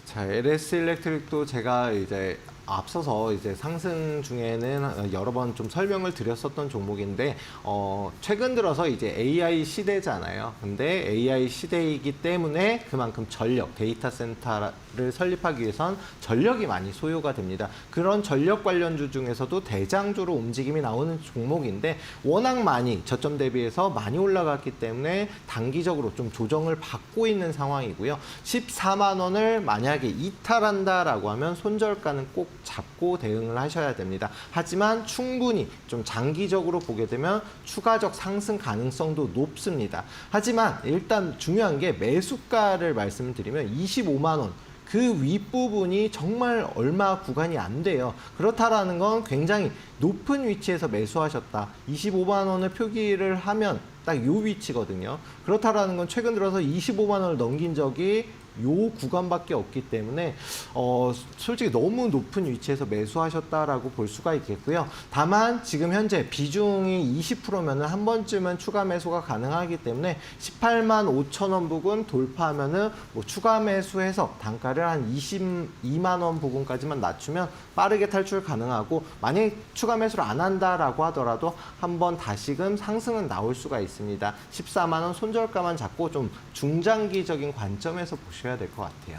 자, LS 일렉트릭도 제가 이제 앞서서 이제 상승 중에는 여러 번 좀 설명을 드렸었던 종목인데 최근 들어서 이제 AI 시대잖아요. 근데 AI 시대이기 때문에 그만큼 전력, 데이터 센터를 설립하기 위해선 전력이 많이 소요가 됩니다. 그런 전력 관련주 중에서도 대장주로 움직임이 나오는 종목인데 워낙 많이 저점 대비해서 많이 올라갔기 때문에 단기적으로 좀 조정을 받고 있는 상황이고요. 14만 원을 만약에 이탈한다라고 하면 손절가는 꼭 잡고 대응을 하셔야 됩니다. 하지만 충분히 좀 장기적으로 보게 되면 추가적 상승 가능성도 높습니다. 하지만 일단 중요한 게 매수가를 말씀드리면 25만 원. 그 윗부분이 정말 얼마 구간이 안 돼요. 그렇다라는 건 굉장히 높은 위치에서 매수하셨다. 25만 원을 표기를 하면 딱 이 위치거든요. 그렇다라는 건 최근 들어서 25만 원을 넘긴 적이 요 구간밖에 없기 때문에 솔직히 너무 높은 위치에서 매수하셨다라고 볼 수가 있겠고요. 다만 지금 현재 비중이 20%면은 한 번쯤은 추가 매수가 가능하기 때문에 18만 5천 원 부근 돌파하면은 추가 매수해서 단가를 한 22만 원 부근까지만 낮추면 빠르게 탈출 가능하고, 만약에 추가 매수를 안 한다라고 하더라도 한번 다시금 상승은 나올 수가 있습니다. 14만 원 손절가만 잡고 좀 중장기적인 관점에서 보셔야 될 것 같아요.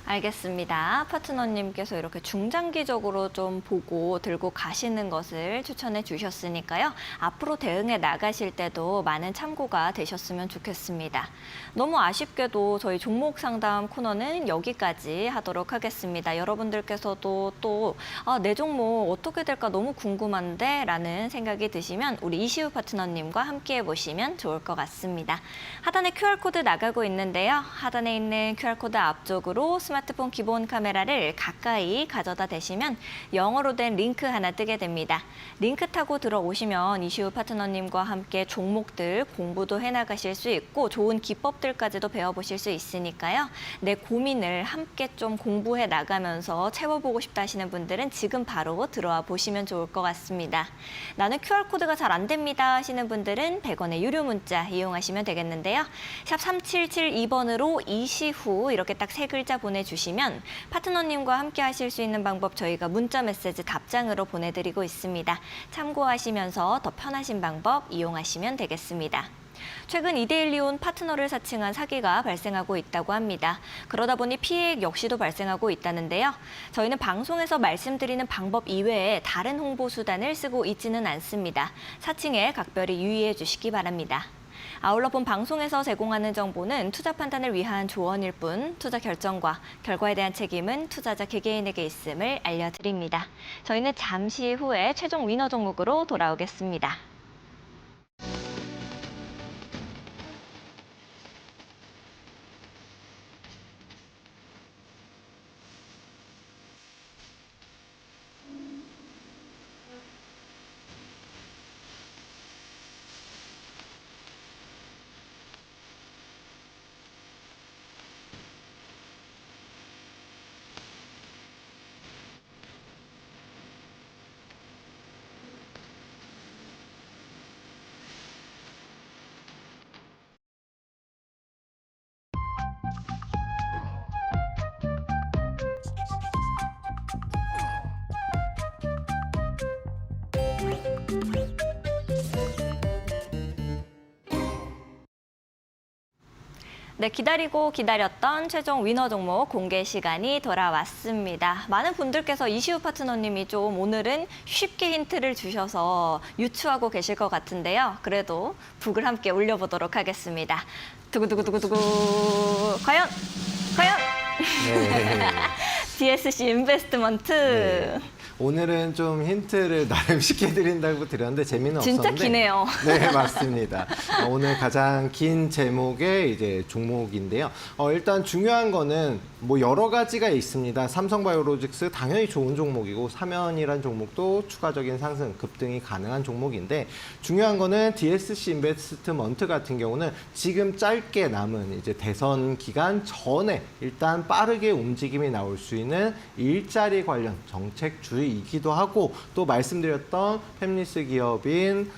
알겠습니다. 파트너님께서 이렇게 중장기적으로 좀 보고 들고 가시는 것을 추천해 주셨으니까요. 앞으로 대응해 나가실 때도 많은 참고가 되셨으면 좋겠습니다. 너무 아쉽게도 저희 종목 상담 코너는 여기까지 하도록 하겠습니다. 여러분들께서도 또 내 종목 어떻게 될까 너무 궁금한데 라는 생각이 드시면 우리 이시우 파트너님과 함께 보시면 좋을 것 같습니다. 하단에 QR코드 나가고 있는데요. 하단에 있는 QR코드 앞쪽으로 스마트폰 기본 카메라를 가까이 가져다 대시면 영어로 된 링크 하나 뜨게 됩니다. 링크 타고 들어오시면 이시우 파트너님과 함께 종목들 공부도 해나가실 수 있고 좋은 기법들까지도 배워보실 수 있으니까요. 내 고민을 함께 좀 공부해 나가면서 채워보고 싶다 하시는 분들은 지금 바로 들어와 보시면 좋을 것 같습니다. 나는 QR코드가 잘 안 됩니다 하시는 분들은 100원의 유료 문자 이용하시면 되겠는데요. 샵 3772번으로 이시후 이렇게 딱 세 글자 보내주시면 파트너님과 함께 하실 수 있는 방법 저희가 문자 메시지 답장으로 보내드리고 있습니다. 참고하시면서 더 편하신 방법 이용하시면 되겠습니다. 최근 이데일리온 파트너를 사칭한 사기가 발생하고 있다고 합니다. 그러다 보니 피해액 역시도 발생하고 있다는데요. 저희는 방송에서 말씀드리는 방법 이외에 다른 홍보 수단을 쓰고 있지는 않습니다. 사칭에 각별히 유의해 주시기 바랍니다. 아울러 본 방송에서 제공하는 정보는 투자 판단을 위한 조언일 뿐 투자 결정과 결과에 대한 책임은 투자자 개개인에게 있음을 알려드립니다. 저희는 잠시 후에 최종 위너 종목으로 돌아오겠습니다. 네, 기다리고 기다렸던 최종 위너 종목 공개 시간이 돌아왔습니다. 많은 분들께서 이시우 파트너님이 좀 오늘은 쉽게 힌트를 주셔서 유추하고 계실 것 같은데요. 그래도 북을 함께 올려보도록 하겠습니다. 두구두구두구두구. 과연? 네. DSC 인베스트먼트. 네. 오늘은 좀 힌트를 나름 쉽게 드린다고 드렸는데 재미는 진짜 없었는데. 기네요. 네, 맞습니다. 오늘 가장 긴 제목의 이제 종목인데요. 일단 중요한 거는 뭐 여러 가지가 있습니다. 삼성바이오로직스 당연히 좋은 종목이고 사면이란 종목도 추가적인 상승, 급등이 가능한 종목인데 중요한 거는 DSC 인베스트먼트 같은 경우는 지금 짧게 남은 이제 대선 기간 전에 일단 빠르게 움직임이 나올 수 있는 일자리 관련 정책주의이기도 하고 또 말씀드렸던 팹리스 기업인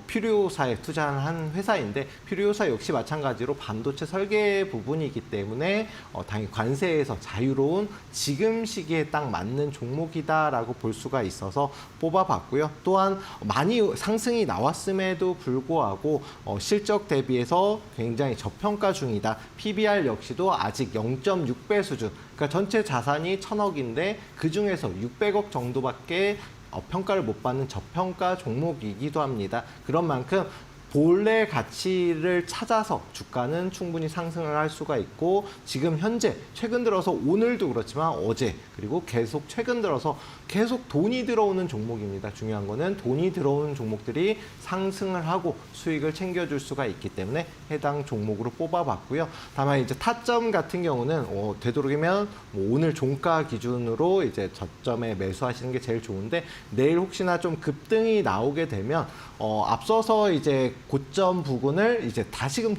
퓨리오사에 투자한 한 회사인데 퓨리오사 역시 마찬가지로 반도체 설계 부분이기 때문에 당연히 관세에서 자유로운 지금 시기에 딱 맞는 종목이다라고 볼 수가 있어서 뽑아봤고요. 또한 많이 상승이 나왔음에도 불구하고 실적 대비해서 굉장히 저평가 중이다. PBR 역시도 아직 0.6배 수준. 그러니까 전체 자산이 1,000억인데 그중에서 600억 정도밖에 평가를 못 받는 저평가 종목이기도 합니다. 그런 만큼 본래 가치를 찾아서 주가는 충분히 상승을 할 수가 있고 지금 현재 최근 들어서 오늘도 그렇지만 어제 그리고 계속 최근 들어서 계속 돈이 들어오는 종목입니다. 중요한 거는 돈이 들어오는 종목들이 상승을 하고 수익을 챙겨줄 수가 있기 때문에 해당 종목으로 뽑아봤고요. 다만 이제 타점 같은 경우는 되도록이면 뭐 오늘 종가 기준으로 이제 저점에 매수하시는 게 제일 좋은데 내일 혹시나 좀 급등이 나오게 되면 앞서서 이제 고점 부근을 이제 다시금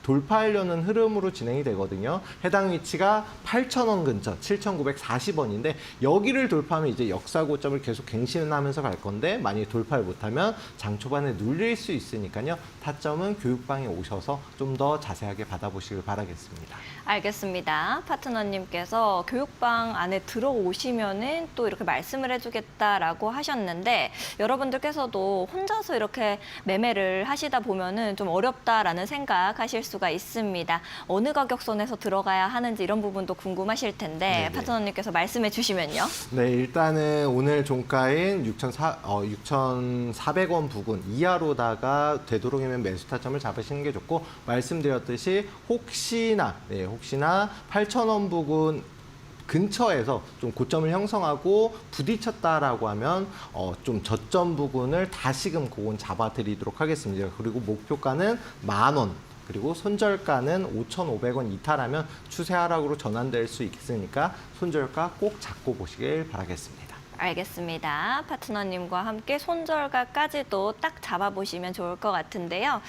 돌파하려는 흐름으로 진행이 되거든요. 해당 위치가 8,000원 근처, 7,940원인데 여기를 돌파하면 이제 역사 고점을 계속 갱신하면서 갈 건데 만약에 돌파를 못하면 장 초반에 눌릴 수 있으니까요. 타점은 교육방에 오셔서 좀 더 자세하게 받아보시길 바라겠습니다. 알겠습니다. 파트너님께서 교육방 안에 들어오시면은 또 이렇게 말씀을 해주겠다라고 하셨는데 여러분들께서도 혼자서 이렇게 매매를 하시다 보면은 좀 어렵다라는 생각하실 수가 있습니다. 어느 가격선에서 들어가야 하는지 이런 부분도 궁금하실 텐데 네네. 파트너님께서 말씀해 주시면요. 네, 일단은 오늘 종가인 6,400원 부근 이하로다가 되도록이면 매수 타점을 잡으시는 게 좋고 말씀드렸듯이 혹시나 8,000원 부근 근처에서 좀 고점을 형성하고 부딪혔다라고 하면 좀 저점 부근을 다시금 그건 잡아드리도록 하겠습니다. 그리고 목표가는 10,000원. 그리고 손절가는 5,500원 이탈하면 추세 하락으로 전환될 수 있으니까 손절가 꼭 잡고 보시길 바라겠습니다. 알겠습니다. 파트너님과 함께 손절가까지도 딱 잡아보시면 좋을 것 같은데요.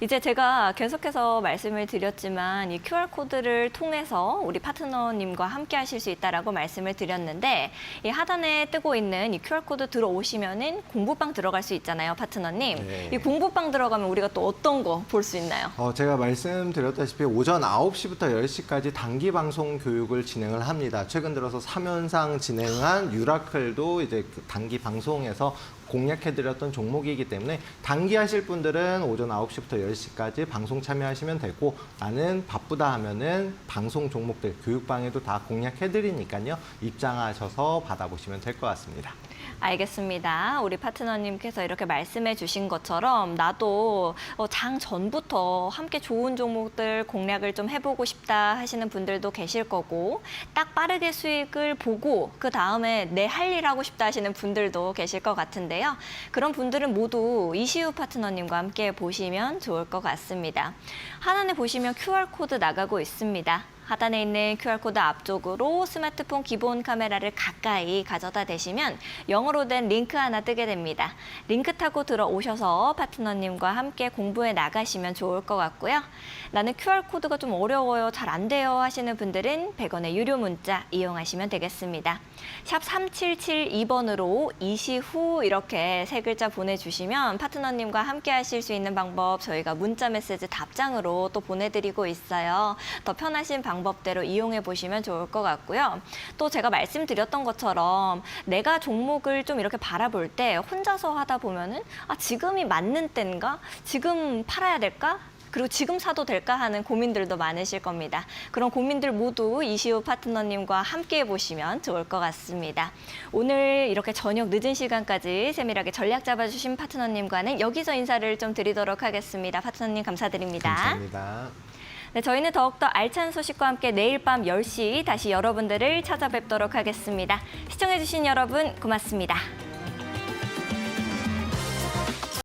이제 제가 계속해서 말씀을 드렸지만 이 QR코드를 통해서 우리 파트너님과 함께 하실 수 있다라고 말씀을 드렸는데 이 하단에 뜨고 있는 이 QR코드 들어오시면은 공부방 들어갈 수 있잖아요, 파트너님. 네. 이 공부방 들어가면 우리가 또 어떤 거 볼 수 있나요? 제가 말씀드렸다시피 오전 9시부터 10시까지 단기 방송 교육을 진행을 합니다. 최근 들어서 3연상 진행한 유라클도 이제 단기 방송에서 공략해드렸던 종목이기 때문에 단기 하실 분들은 오전 9시부터 10시까지 방송 참여하시면 되고 나는 바쁘다 하면은 방송 종목들 교육방에도 다 공략해드리니까요. 입장하셔서 받아보시면 될 것 같습니다. 알겠습니다. 우리 파트너님께서 이렇게 말씀해 주신 것처럼 나도 장 전부터 함께 좋은 종목들 공략을 좀 해보고 싶다 하시는 분들도 계실 거고 딱 빠르게 수익을 보고 그 다음에 내 할 일 하고 싶다 하시는 분들도 계실 것 같은데요. 그런 분들은 모두 이시우 파트너님과 함께 보시면 좋을 것 같습니다. 하단에 보시면 QR코드 나가고 있습니다. 하단에 있는 QR코드 앞쪽으로 스마트폰 기본 카메라를 가까이 가져다 대시면 영어로 된 링크 하나 뜨게 됩니다. 링크 타고 들어오셔서 파트너님과 함께 공부해 나가시면 좋을 것 같고요. 나는 QR코드가 좀 어려워요, 잘 안 돼요 하시는 분들은 100원의 유료 문자 이용하시면 되겠습니다. 샵 3772번으로 이시후 이렇게 세 글자 보내주시면 파트너님과 함께 하실 수 있는 방법 저희가 문자 메시지 답장으로 또 보내드리고 있어요. 더 편하신 방법 방법대로 이용해 보시면 좋을 것 같고요. 또 제가 말씀드렸던 것처럼 내가 종목을 좀 이렇게 바라볼 때 혼자서 하다 보면은 지금이 맞는 때인가? 지금 팔아야 될까? 그리고 지금 사도 될까 하는 고민들도 많으실 겁니다. 그런 고민들 모두 이시우 파트너님과 함께 해보시면 좋을 것 같습니다. 오늘 이렇게 저녁 늦은 시간까지 세밀하게 전략 잡아주신 파트너님과는 여기서 인사를 좀 드리도록 하겠습니다. 파트너님 감사드립니다. 감사합니다. 네, 저희는 더욱더 알찬 소식과 함께 내일 밤 10시 다시 여러분들을 찾아뵙도록 하겠습니다. 시청해주신 여러분 고맙습니다.